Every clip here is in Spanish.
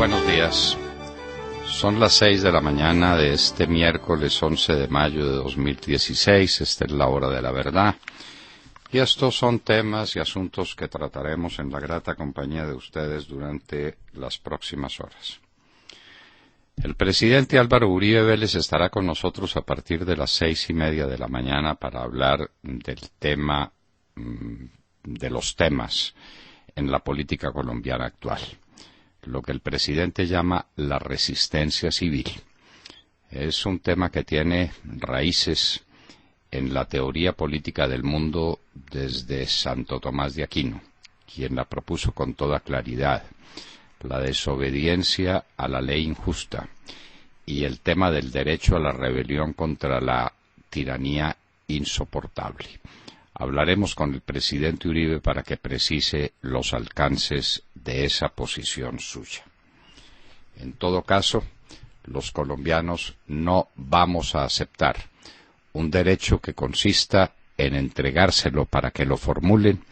buenos días. Son las 6 de la mañana de este miércoles 11 de mayo de 2016. Esta es la hora de la verdad. Y estos son temas y asuntos que trataremos en la grata compañía de ustedes durante las próximas horas. El presidente Álvaro Uribe Vélez estará con nosotros a partir de las 6:30 de la mañana para hablar del tema, de los temas en la política colombiana actual, lo que el presidente llama la resistencia civil. Es un tema que tiene raíces en la teoría política del mundo desde Santo Tomás de Aquino, quien la propuso con toda claridad: la desobediencia a la ley injusta y el tema del derecho a la rebelión contra la tiranía insoportable. Hablaremos con el presidente Uribe para que precise los alcances de esa posición suya. En todo caso, los colombianos no vamos a aceptar un derecho que consista en entregárselo para que lo formulen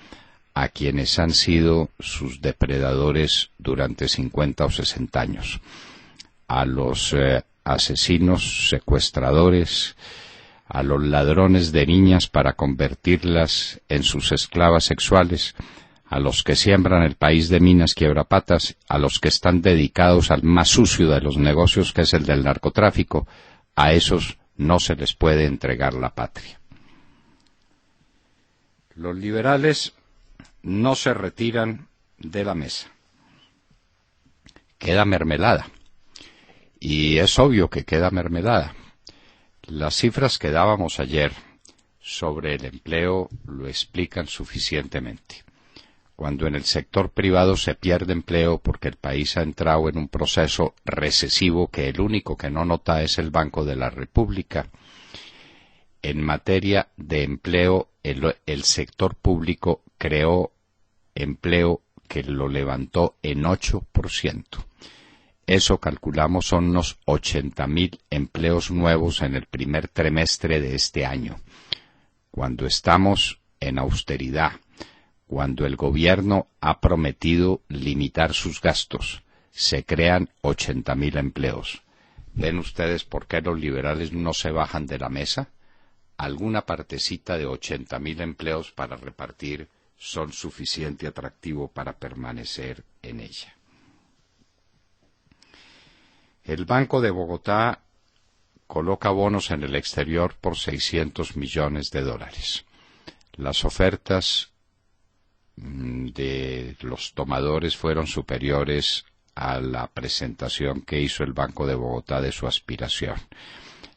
a quienes han sido sus depredadores durante 50 o 60 años, a los asesinos, secuestradores, a los ladrones de niñas para convertirlas en sus esclavas sexuales, a los que siembran el país de minas quiebrapatas, a los que están dedicados al más sucio de los negocios, que es el del narcotráfico. A esos no se les puede entregar la patria. Los liberales no se retiran de la mesa. Queda mermelada. Y es obvio que queda mermelada. Las cifras que dábamos ayer sobre el empleo lo explican suficientemente. Cuando en el sector privado se pierde empleo porque el país ha entrado en un proceso recesivo que el único que no nota es el Banco de la República, en materia de empleo el sector público creó empleo que lo levantó en 8%. Eso calculamos son unos 80.000 empleos nuevos en el primer trimestre de este año. Cuando estamos en austeridad, cuando el gobierno ha prometido limitar sus gastos, se crean 80.000 empleos. ¿Ven ustedes por qué los liberales no se bajan de la mesa? Alguna partecita de 80.000 empleos para repartir son suficiente atractivo para permanecer en ella. El Banco de Bogotá coloca bonos en el exterior por $600 millones. Las ofertas de los tomadores fueron superiores a la presentación que hizo el Banco de Bogotá de su aspiración.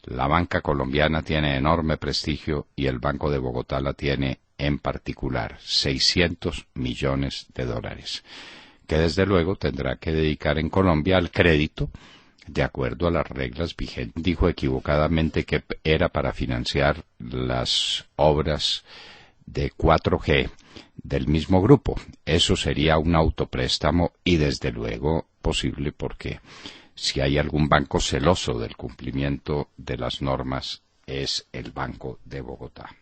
La banca colombiana tiene enorme prestigio y el Banco de Bogotá la tiene en particular, $600 millones, que desde luego tendrá que dedicar en Colombia al crédito de acuerdo a las reglas vigentes. Dijo equivocadamente que era para financiar las obras de 4G del mismo grupo. Eso sería un autopréstamo y desde luego posible, porque si hay algún banco celoso del cumplimiento de las normas es el Banco de Bogotá.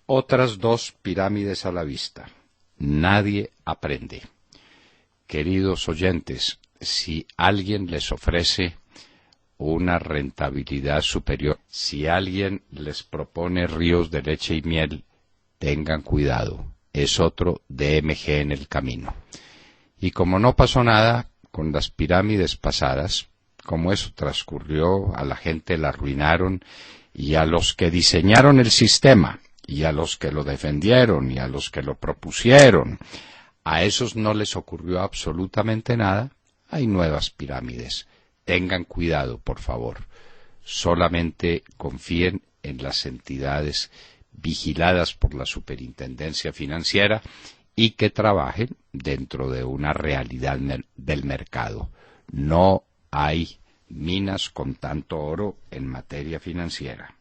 Otras dos pirámides a la vista. Nadie aprende. Queridos oyentes, si alguien les ofrece una rentabilidad superior, si alguien les propone ríos de leche y miel, tengan cuidado, es otro DMG en el camino. Y como no pasó nada con las pirámides pasadas, como eso transcurrió, a la gente la arruinaron, y a los que diseñaron el sistema, y a los que lo defendieron, y a los que lo propusieron, a esos no les ocurrió absolutamente nada. Hay nuevas pirámides. Tengan cuidado, por favor. Solamente confíen en las entidades vigiladas por la Superintendencia Financiera y que trabajen dentro de una realidad del mercado. No hay minas con tanto oro en materia financiera.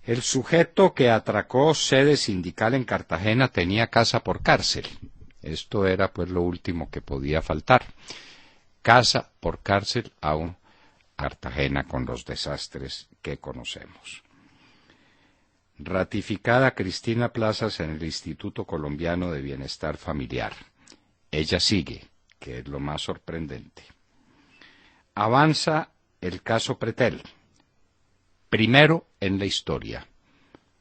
El sujeto que atracó sede sindical en Cartagena tenía casa por cárcel. Esto era pues lo último que podía faltar. Casa por cárcel aún Cartagena con los desastres que conocemos. Ratificada Cristina Plazas en el Instituto Colombiano de Bienestar Familiar. ella sigue, que es lo más sorprendente. Avanza el caso Pretel. Primero en la historia.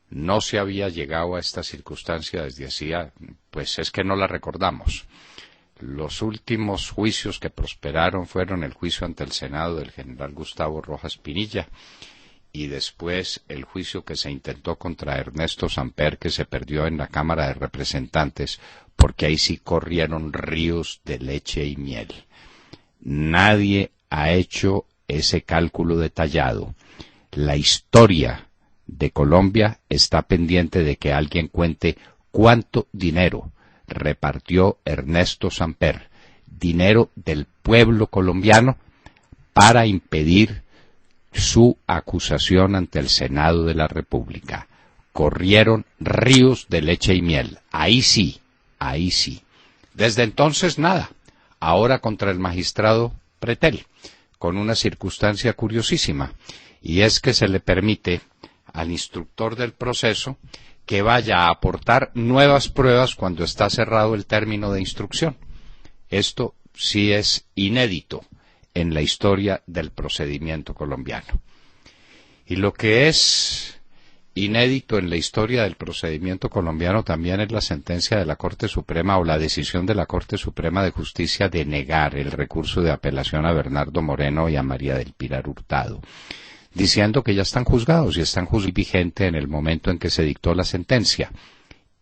No se había llegado a esta circunstancia desde hacía, pues es que no la recordamos. Los últimos juicios que prosperaron fueron el juicio ante el Senado del general Gustavo Rojas Pinilla y después el juicio que se intentó contra Ernesto Samper, que se perdió en la Cámara de Representantes, porque ahí sí corrieron ríos de leche y miel. Nadie ha hecho ese cálculo detallado. La historia de Colombia está pendiente de que alguien cuente cuánto dinero repartió Ernesto Samper, dinero del pueblo colombiano, para impedir su acusación ante el Senado de la República. Corrieron ríos de leche y miel. Ahí sí, ahí sí. Desde entonces nada. Ahora contra el magistrado Pretel, con una circunstancia curiosísima, y es que se le permite al instructor del proceso que vaya a aportar nuevas pruebas cuando está cerrado el término de instrucción. Esto sí es inédito en la historia del procedimiento colombiano. Y lo que es inédito en la historia del procedimiento colombiano también es la sentencia de la Corte Suprema o la decisión de la Corte Suprema de Justicia de negar el recurso de apelación a Bernardo Moreno y a María del Pilar Hurtado, diciendo que ya están juzgados y están vigentes en el momento en que se dictó la sentencia.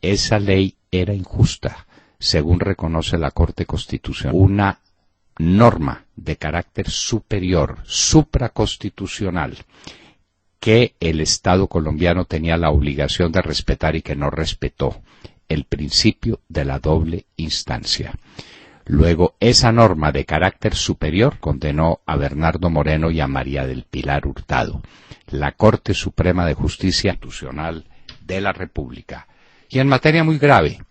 Esa ley era injusta, según reconoce la Corte Constitucional. Una norma de carácter superior, supraconstitucional, que el Estado colombiano tenía la obligación de respetar y que no respetó, el principio de la doble instancia. Luego, esa norma de carácter superior condenó a Bernardo Moreno y a María del Pilar Hurtado, la Corte Suprema de Justicia Constitucional de la República. Y en materia muy grave,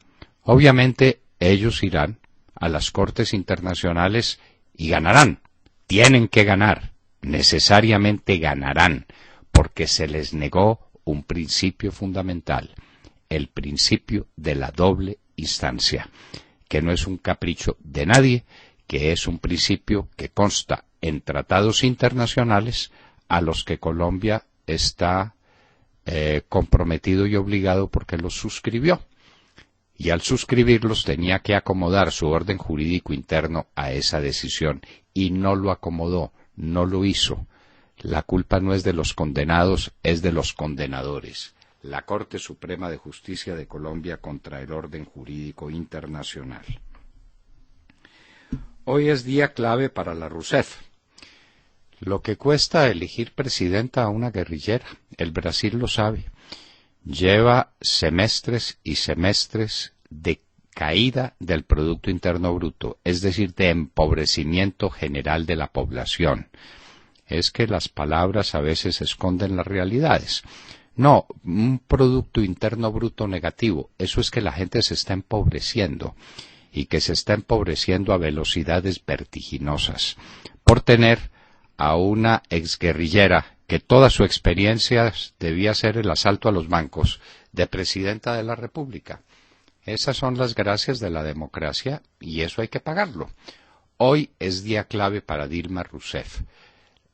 obviamente ellos irán a las Cortes Internacionales y ganarán. Tienen que ganar, necesariamente ganarán, porque se les negó un principio fundamental, el principio de la doble instancia, que no es un capricho de nadie, que es un principio que consta en tratados internacionales a los que Colombia está comprometido y obligado porque los suscribió. Y al suscribirlos tenía que acomodar su orden jurídico interno a esa decisión, y no lo acomodó, no lo hizo. La culpa no es de los condenados, es de los condenadores. La Corte Suprema de Justicia de Colombia contra el orden jurídico internacional. Hoy es día clave para la Rousseff. Lo que cuesta elegir presidenta a una guerrillera, el Brasil lo sabe. Lleva semestres y semestres de caída del Producto Interno Bruto, es decir, de empobrecimiento general de la población. Es que las palabras a veces esconden las realidades. No, un Producto Interno Bruto negativo, eso es que la gente se está empobreciendo, y que se está empobreciendo a velocidades vertiginosas, por tener a una exguerrillera que toda su experiencia debía ser el asalto a los bancos, de presidenta de la República. Esas son las gracias de la democracia, y eso hay que pagarlo. Hoy es día clave para Dilma Rousseff.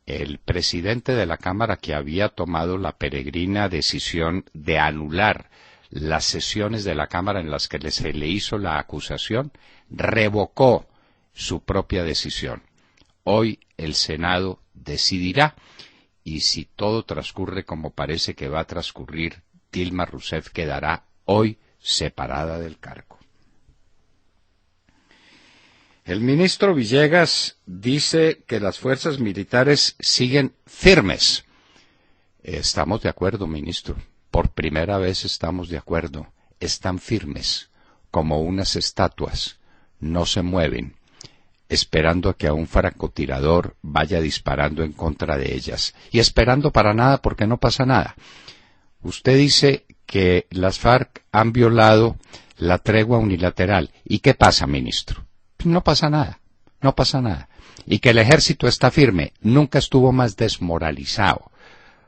El presidente de la Cámara, que había tomado la peregrina decisión de anular las sesiones de la Cámara en las que se le hizo la acusación, revocó su propia decisión. Hoy el Senado decidirá, y si todo transcurre como parece que va a transcurrir, Dilma Rousseff quedará hoy separada del cargo. El ministro Villegas dice que las fuerzas militares siguen firmes. Estamos de acuerdo, ministro. Por primera vez estamos de acuerdo. Están firmes, como unas estatuas. No se mueven, esperando a que a un francotirador vaya disparando en contra de ellas. Y esperando para nada porque no pasa nada. Usted dice que las FARC han violado la tregua unilateral. ¿Y qué pasa, ministro? No pasa nada, no pasa nada. Y que el ejército está firme, nunca estuvo más desmoralizado.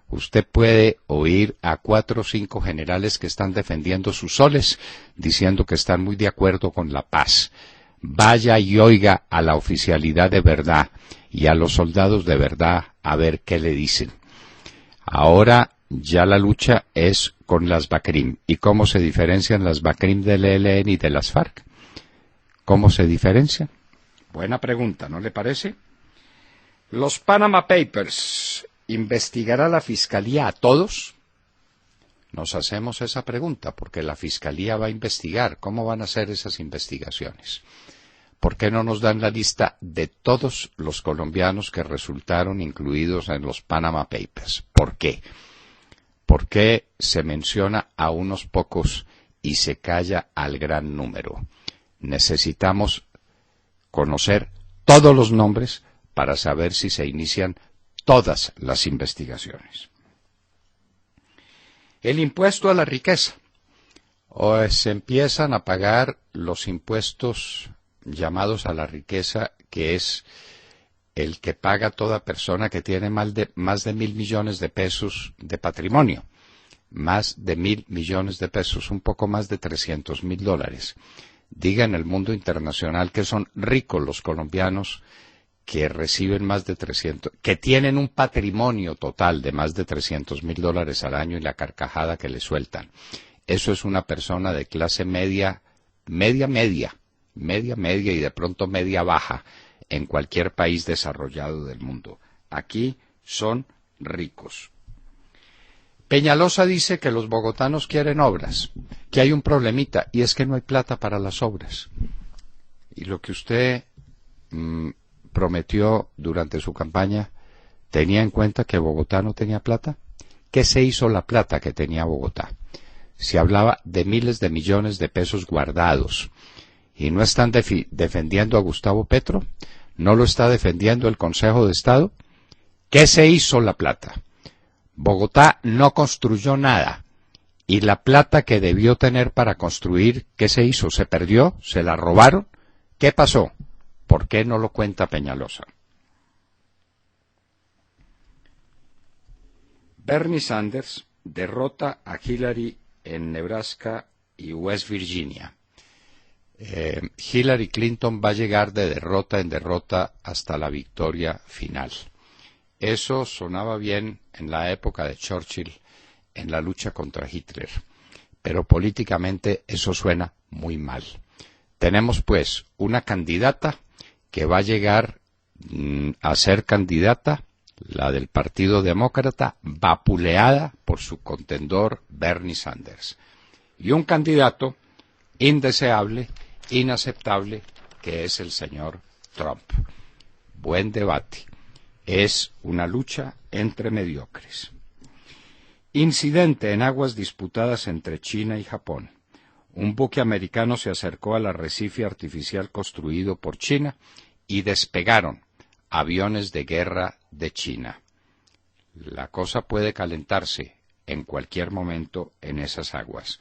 Usted puede oír a 4 o 5 generales que están defendiendo sus soles, diciendo que están muy de acuerdo con la paz. vaya y oiga a la oficialidad de verdad y a los soldados de verdad a ver qué le dicen. Ahora ya la lucha es con las BACRIM. ¿Y cómo se diferencian las BACRIM del ELN y de las FARC? ¿Cómo se diferencian? Buena pregunta, ¿no le parece? Los Panama Papers, ¿investigará la Fiscalía a todos? Nos hacemos esa pregunta porque la Fiscalía va a investigar. ¿Cómo van a ser esas investigaciones? ¿Por qué no nos dan la lista de todos los colombianos que resultaron incluidos en los Panama Papers? ¿Por qué? ¿Por qué se menciona a unos pocos y se calla al gran número? Necesitamos conocer todos los nombres para saber si se inician todas las investigaciones. El impuesto a la riqueza. O se empiezan a pagar los impuestos llamados a la riqueza, que es el que paga toda persona que tiene más de 1.000 millones de pesos de patrimonio. Más de 1.000 millones de pesos, un poco más de $300.000. Diga en el mundo internacional que son ricos los colombianos que reciben más de 300, que tienen un patrimonio total de más de $300.000 al año y la carcajada que le sueltan. Eso es una persona de clase media y de pronto media baja en cualquier país desarrollado del mundo. Aquí son ricos. Peñalosa dice que los bogotanos quieren obras, que hay un problemita, y es que no hay plata para las obras. Y lo que usted prometió durante su campaña, ¿tenía en cuenta que Bogotá no tenía plata? ¿Qué se hizo la plata que tenía Bogotá? Se hablaba de miles de millones de pesos guardados. ¿Y no están defendiendo a Gustavo Petro? ¿No lo está defendiendo el Consejo de Estado? ¿Qué se hizo la plata? Bogotá no construyó nada. ¿Y la plata que debió tener para construir, qué se hizo? ¿Se perdió? ¿Se la robaron? ¿Qué pasó? ¿Por qué no lo cuenta Peñalosa? Bernie Sanders derrota a Hillary en Nebraska y West Virginia. Hillary Clinton va a llegar de derrota en derrota hasta la victoria final. Eso sonaba bien en la época de Churchill, en la lucha contra Hitler, pero políticamente eso suena muy mal. Tenemos pues una candidata que va a llegar a ser candidata, la del Partido Demócrata, vapuleada por su contendor Bernie Sanders, y un candidato indeseable, inaceptable, que es el señor Trump. Buen debate. Es una lucha entre mediocres. Incidente en aguas disputadas entre China y Japón. Un buque americano se acercó al arrecife artificial construido por China y despegaron aviones de guerra de China. La cosa puede calentarse en cualquier momento en esas aguas.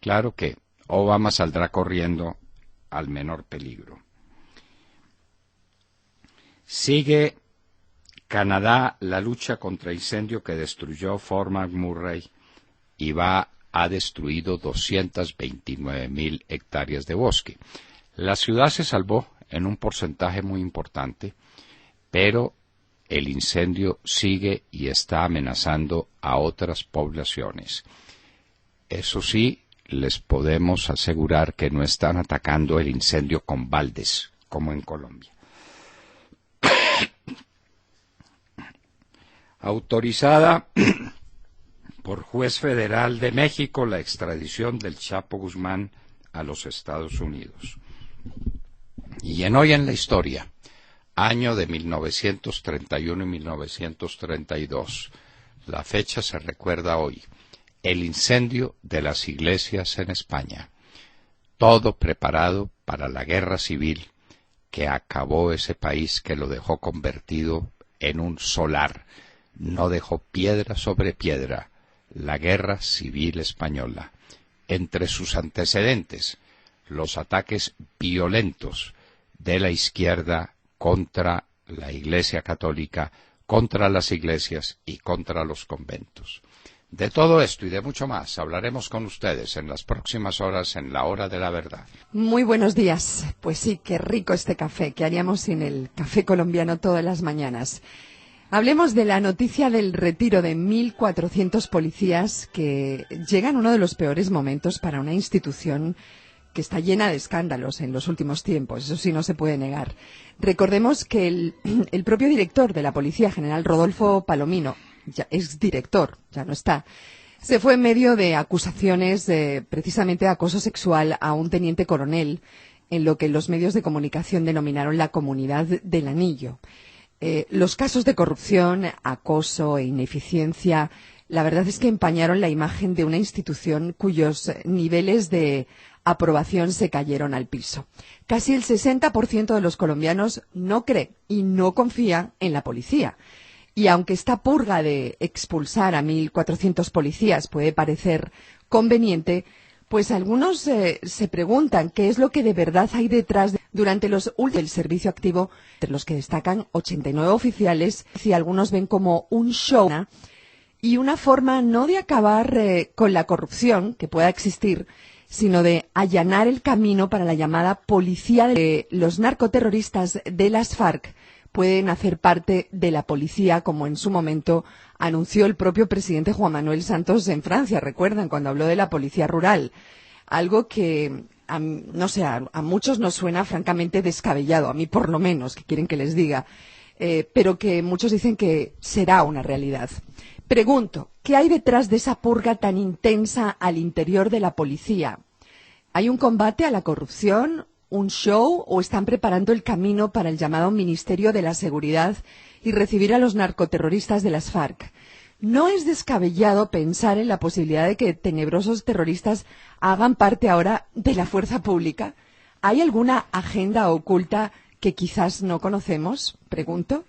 Claro que Obama saldrá corriendo al menor peligro. Sigue Canadá la lucha contra incendio que destruyó Fort McMurray y ha destruido 229.000 hectáreas de bosque. La ciudad se salvó en un porcentaje muy importante, pero el incendio sigue y está amenazando a otras poblaciones. Eso sí, les podemos asegurar que no están atacando el incendio con baldes, como en Colombia. Autorizada por juez federal de México la extradición del Chapo Guzmán a los Estados Unidos. Y en Hoy en la Historia, año de 1931 y 1932, la fecha se recuerda hoy, el incendio de las iglesias en España, todo preparado para la guerra civil que acabó ese país, que lo dejó convertido en un solar. No dejó piedra sobre piedra, la guerra civil española. Entre sus antecedentes, los ataques violentos de la izquierda contra la Iglesia Católica, contra las iglesias y contra los conventos. De todo esto y de mucho más hablaremos con ustedes en las próximas horas en la Hora de la Verdad. Muy buenos días. Pues sí, qué rico este café. ¿Qué haríamos sin el café colombiano todas las mañanas? Hablemos de la noticia del retiro de 1.400 policías que llega en uno de los peores momentos para una institución que está llena de escándalos en los últimos tiempos. Eso sí, no se puede negar. Recordemos que el propio director de la Policía General, Rodolfo Palomino, ya es director, ya no está, se fue en medio de acusaciones precisamente de acoso sexual a un teniente coronel en lo que los medios de comunicación denominaron la Comunidad del Anillo. Los casos de corrupción, acoso e ineficiencia, la verdad es que empañaron la imagen de una institución cuyos niveles de aprobación se cayeron al piso. Casi el 60% de los colombianos no cree y no confía en la policía. Y aunque esta purga de expulsar a 1.400 policías puede parecer conveniente, pues algunos se preguntan qué es lo que de verdad hay detrás durante los últimos del servicio activo, entre los que destacan 89 oficiales, y algunos ven como un show y una forma no de acabar con la corrupción que pueda existir, sino de allanar el camino para la llamada policía de los narcoterroristas de las FARC pueden hacer parte de la policía, como en su momento anunció el propio presidente Juan Manuel Santos en Francia. Recuerdan cuando habló de la policía rural, algo que no sé, a muchos nos suena francamente descabellado, a mí por lo menos, que quieren que les diga, pero que muchos dicen que será una realidad. Pregunto, ¿qué hay detrás de esa purga tan intensa al interior de la policía? ¿Hay un combate a la corrupción, un show, o están preparando el camino para el llamado Ministerio de la Seguridad y recibir a los narcoterroristas de las FARC? ¿No es descabellado pensar en la posibilidad de que tenebrosos terroristas hagan parte ahora de la fuerza pública? ¿Hay alguna agenda oculta que quizás no conocemos? Pregunto.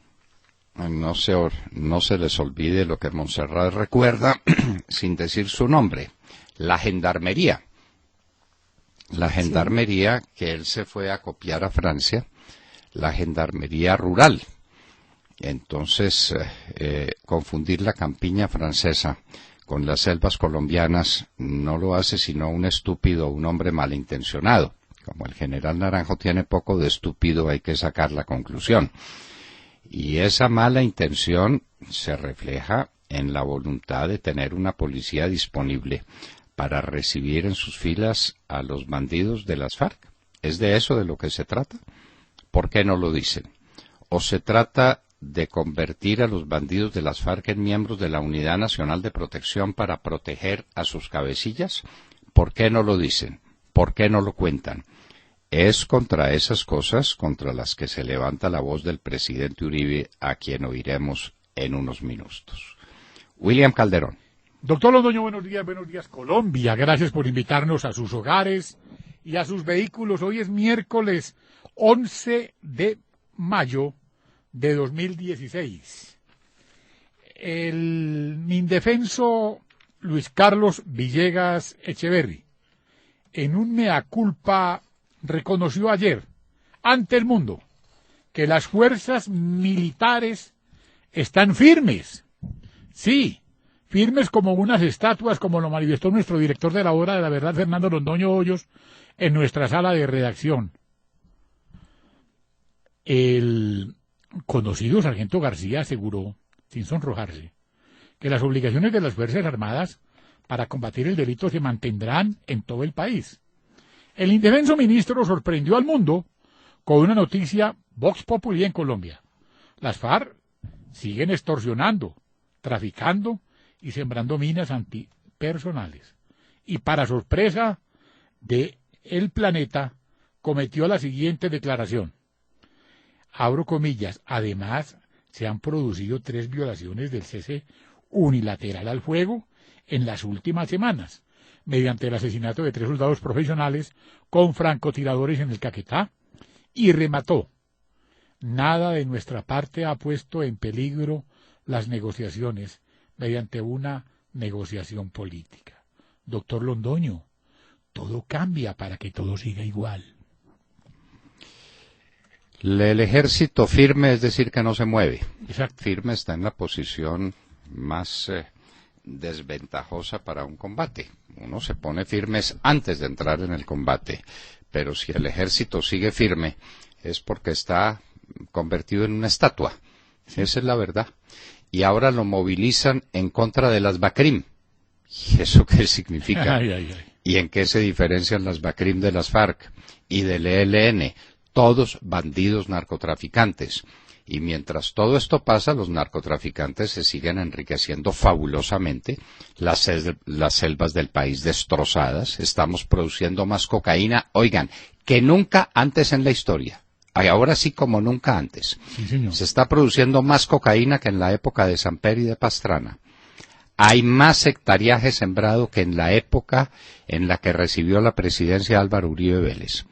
No se les olvide lo que Montserrat recuerda sin decir su nombre, la gendarmería. La gendarmería que él se fue a copiar a Francia, la gendarmería rural. Entonces, confundir la campiña francesa con las selvas colombianas no lo hace sino un estúpido, un hombre malintencionado. Como el general Naranjo tiene poco de estúpido, hay que sacar la conclusión. Y esa mala intención se refleja en la voluntad de tener una policía disponible para recibir en sus filas a los bandidos de las FARC. ¿Es de eso de lo que se trata? ¿Por qué no lo dicen? ¿O se trata de convertir a los bandidos de las FARC en miembros de la Unidad Nacional de Protección para proteger a sus cabecillas? ¿Por qué no lo dicen? ¿Por qué no lo cuentan? Es contra esas cosas contra las que se levanta la voz del presidente Uribe, a quien oiremos en unos minutos. William Calderón. Doctor Londoño, buenos días Colombia. Gracias por invitarnos a sus hogares y a sus vehículos. Hoy es miércoles 11 de mayo de 2016. El indefenso Luis Carlos Villegas Echeverri, en un mea culpa, reconoció ayer ante el mundo que las fuerzas militares están firmes. Sí, firmes como unas estatuas, como lo manifestó nuestro director de la Hora de la Verdad, Fernando Londoño Hoyos, en nuestra sala de redacción. El conocido sargento García aseguró, sin sonrojarse, que las obligaciones de las Fuerzas Armadas para combatir el delito se mantendrán en todo el país. El indefenso ministro sorprendió al mundo con una noticia Vox Populi en Colombia. Las FARC siguen extorsionando, traficando y sembrando minas antipersonales. Y para sorpresa de el planeta, cometió la siguiente declaración. Abro comillas, además se han producido 3 violaciones del cese unilateral al fuego en las últimas semanas, mediante el asesinato de 3 soldados profesionales con francotiradores en el Caquetá, y remató. Nada de nuestra parte ha puesto en peligro las negociaciones mediante una negociación política. Doctor Londoño, todo cambia para que todo siga igual. El ejército firme es decir que no se mueve. Exacto. Firme está en la posición más desventajosa para un combate. Uno se pone firmes antes de entrar en el combate, pero si el ejército sigue firme es porque está convertido en una estatua. Esa es la verdad. Y ahora lo movilizan en contra de las BACRIM. ¿Y eso qué significa? Ay, ay, ay. ¿Y en qué se diferencian las BACRIM de las FARC y del ELN? Todos bandidos narcotraficantes. Y mientras todo esto pasa, los narcotraficantes se siguen enriqueciendo fabulosamente, las selvas del país destrozadas, estamos produciendo más cocaína, oigan, que nunca antes en la historia. Ahora sí como nunca antes. Sí, señor. Se está produciendo más cocaína que en la época de Samper y de Pastrana. Hay más hectariaje sembrado que en la época en la que recibió la presidencia Álvaro Uribe Vélez.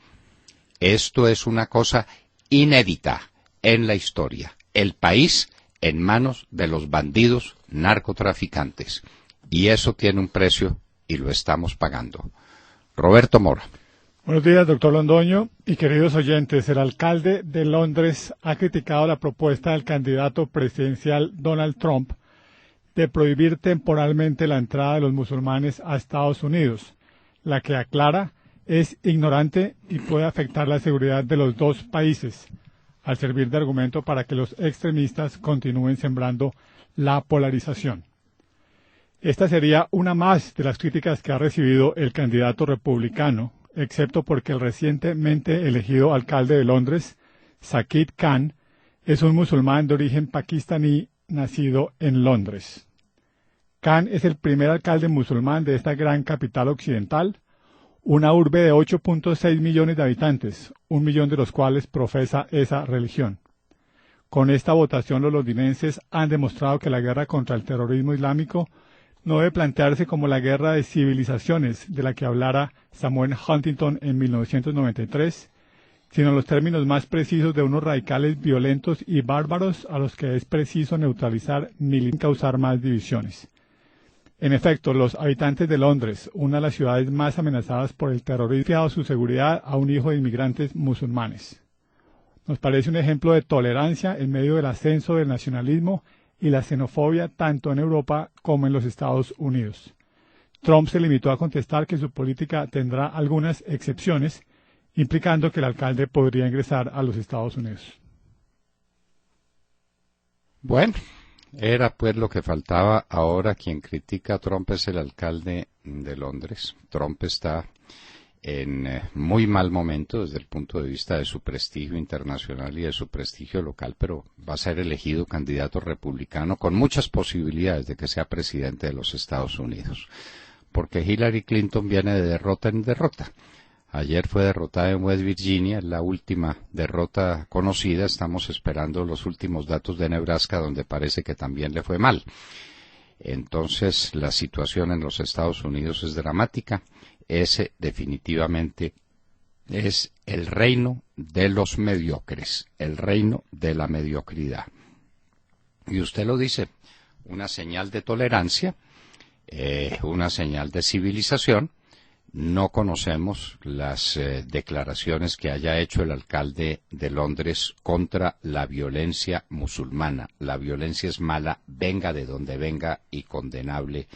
Esto es una cosa inédita en la historia. El país en manos de los bandidos narcotraficantes. Y eso tiene un precio y lo estamos pagando. Roberto Mora. Buenos días, doctor Londoño y queridos oyentes. El alcalde de Londres ha criticado la propuesta del candidato presidencial Donald Trump de prohibir temporalmente la entrada de los musulmanes a Estados Unidos, la que aclara es ignorante y puede afectar la seguridad de los dos países, al servir de argumento para que los extremistas continúen sembrando la polarización. Esta sería una más de las críticas que ha recibido el candidato republicano, excepto porque el recientemente elegido alcalde de Londres, Saqib Khan, es un musulmán de origen pakistaní nacido en Londres. Khan es el primer alcalde musulmán de esta gran capital occidental, una urbe de 8.6 millones de habitantes, 1 millón de los cuales profesa esa religión. Con esta votación los londinenses han demostrado que la guerra contra el terrorismo islámico no debe plantearse como la guerra de civilizaciones de la que hablara Samuel Huntington en 1993, sino en los términos más precisos de unos radicales violentos y bárbaros a los que es preciso neutralizar ni causar más divisiones. En efecto, los habitantes de Londres, una de las ciudades más amenazadas por el terrorismo, han confiado su seguridad a un hijo de inmigrantes musulmanes. Nos parece un ejemplo de tolerancia en medio del ascenso del nacionalismo y la xenofobia tanto en Europa como en los Estados Unidos. Trump se limitó a contestar que su política tendrá algunas excepciones, implicando que el alcalde podría ingresar a los Estados Unidos. Bueno, era pues lo que faltaba. Ahora quien critica a Trump es el alcalde de Londres. Trump está en muy mal momento desde el punto de vista de su prestigio internacional y de su prestigio local, pero va a ser elegido candidato republicano con muchas posibilidades de que sea presidente de los Estados Unidos, porque Hillary Clinton viene de derrota en derrota. Ayer fue derrotada en West Virginia, la última derrota conocida. Estamos esperando los últimos datos de Nebraska, donde parece que también le fue mal. Entonces, la situación en los Estados Unidos es dramática. Ese definitivamente es el reino de los mediocres, el reino de la mediocridad. Y usted lo dice, una señal de tolerancia, una señal de civilización. No conocemos las declaraciones que haya hecho el alcalde de Londres contra la violencia musulmana. La violencia es mala, venga de donde venga y condenable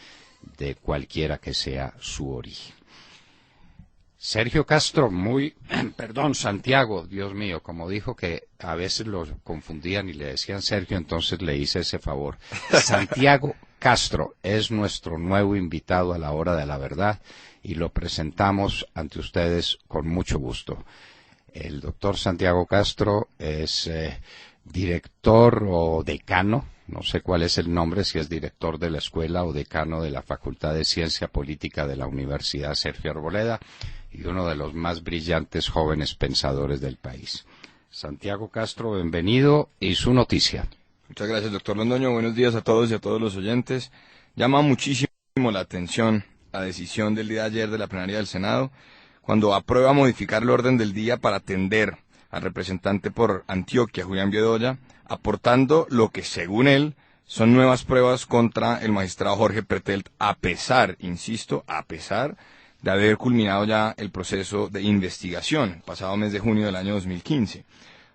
de cualquiera que sea su origen. Sergio Castro, Santiago, Dios mío, como dijo que a veces lo confundían y le decían Sergio, entonces le hice ese favor. Santiago Castro es nuestro nuevo invitado a la hora de la verdad y lo presentamos ante ustedes con mucho gusto. El doctor Santiago Castro es director o decano, no sé cuál es el nombre, si es director de la escuela o decano de la Facultad de Ciencia Política de la Universidad Sergio Arboleda y uno de los más brillantes jóvenes pensadores del país. Santiago Castro, bienvenido y su noticia. Muchas gracias, doctor Londoño. Buenos días a todos y a todos los oyentes. Llama muchísimo la atención la decisión del día de ayer de la plenaria del Senado, cuando aprueba modificar el orden del día para atender al representante por Antioquia, Julián Bedoya, aportando lo que, según él, son nuevas pruebas contra el magistrado Jorge Pertelt, a pesar de haber culminado ya el proceso de investigación, pasado mes de junio del año 2015.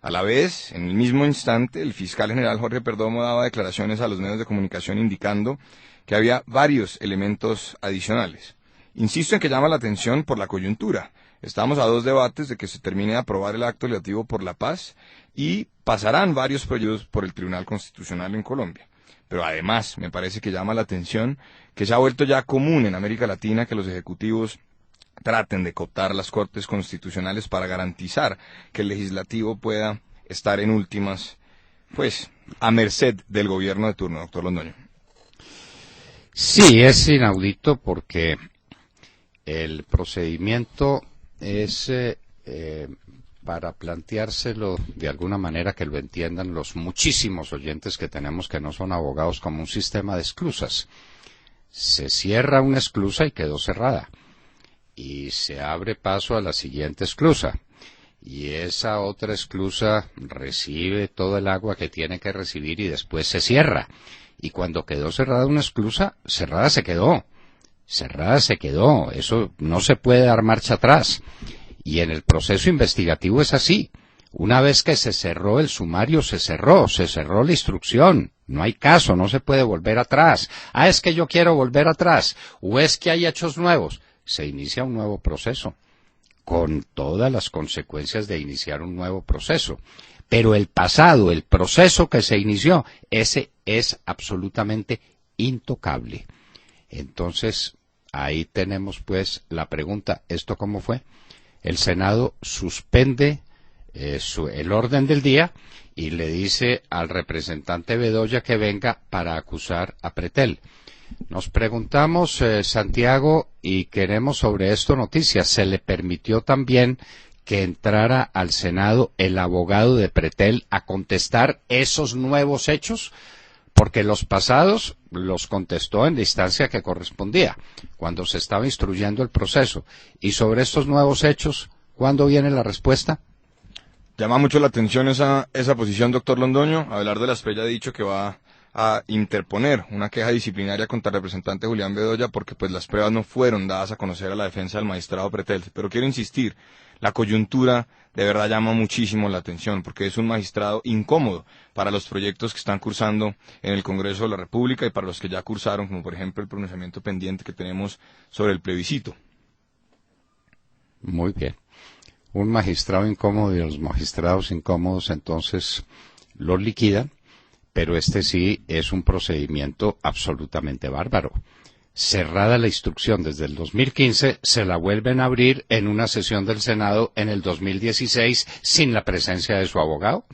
A la vez, en el mismo instante, el fiscal general Jorge Perdomo daba declaraciones a los medios de comunicación indicando que había varios elementos adicionales. Insisto en que llama la atención por la coyuntura. Estamos a 2 debates de que se termine de aprobar el acto legislativo por la paz y pasarán varios proyectos por el Tribunal Constitucional en Colombia. Pero además me parece que llama la atención que se ha vuelto ya común en América Latina que los ejecutivos traten de cooptar las Cortes Constitucionales para garantizar que el legislativo pueda estar en últimas, pues, a merced del gobierno de turno, doctor Londoño. Sí, es inaudito porque el procedimiento es para planteárselo de alguna manera que lo entiendan los muchísimos oyentes que tenemos que no son abogados, como un sistema de esclusas. Se cierra una esclusa y quedó cerrada, y se abre paso a la siguiente esclusa, y esa otra esclusa recibe todo el agua que tiene que recibir y después se cierra. Y cuando quedó cerrada una esclusa, cerrada se quedó. Eso no se puede dar marcha atrás. Y en el proceso investigativo es así. Una vez que se cerró el sumario, se cerró la instrucción. No hay caso, no se puede volver atrás. Es que yo quiero volver atrás, o es que hay hechos nuevos. Se inicia un nuevo proceso, con todas las consecuencias de iniciar un nuevo proceso. Pero el pasado, el proceso que se inició, ese es absolutamente intocable. Entonces, ahí tenemos pues la pregunta, ¿esto cómo fue? El Senado suspende el orden del día y le dice al representante Bedoya que venga para acusar a Pretel. Nos preguntamos, Santiago, y queremos sobre esto noticias. ¿Se le permitió también que entrara al Senado el abogado de Pretel a contestar esos nuevos hechos? Porque los pasados los contestó en la instancia que correspondía, cuando se estaba instruyendo el proceso. Y sobre estos nuevos hechos, ¿cuándo viene la respuesta? Llama mucho la atención esa posición, doctor Londoño. Abelardo de la Espriella ha dicho que va a interponer una queja disciplinaria contra el representante Julián Bedoya porque pues las pruebas no fueron dadas a conocer a la defensa del magistrado Pretel. Pero quiero insistir, la coyuntura de verdad llama muchísimo la atención porque es un magistrado incómodo para los proyectos que están cursando en el Congreso de la República y para los que ya cursaron, como por ejemplo el pronunciamiento pendiente que tenemos sobre el plebiscito. Muy bien. Un magistrado incómodo y los magistrados incómodos entonces los liquidan, pero este sí es un procedimiento absolutamente bárbaro. Cerrada la instrucción desde el 2015, se la vuelven a abrir en una sesión del Senado en el 2016 sin la presencia de su abogado,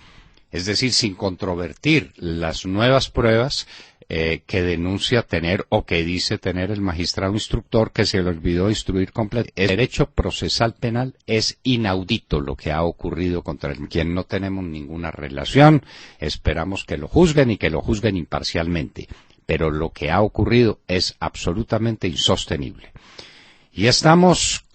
es decir, sin controvertir las nuevas pruebas que denuncia tener o que dice tener el magistrado instructor que se le olvidó instruir completamente. El derecho procesal penal es inaudito lo que ha ocurrido contra quien no tenemos ninguna relación. Esperamos que lo juzguen y que lo juzguen imparcialmente. Pero lo que ha ocurrido es absolutamente insostenible. Y estamos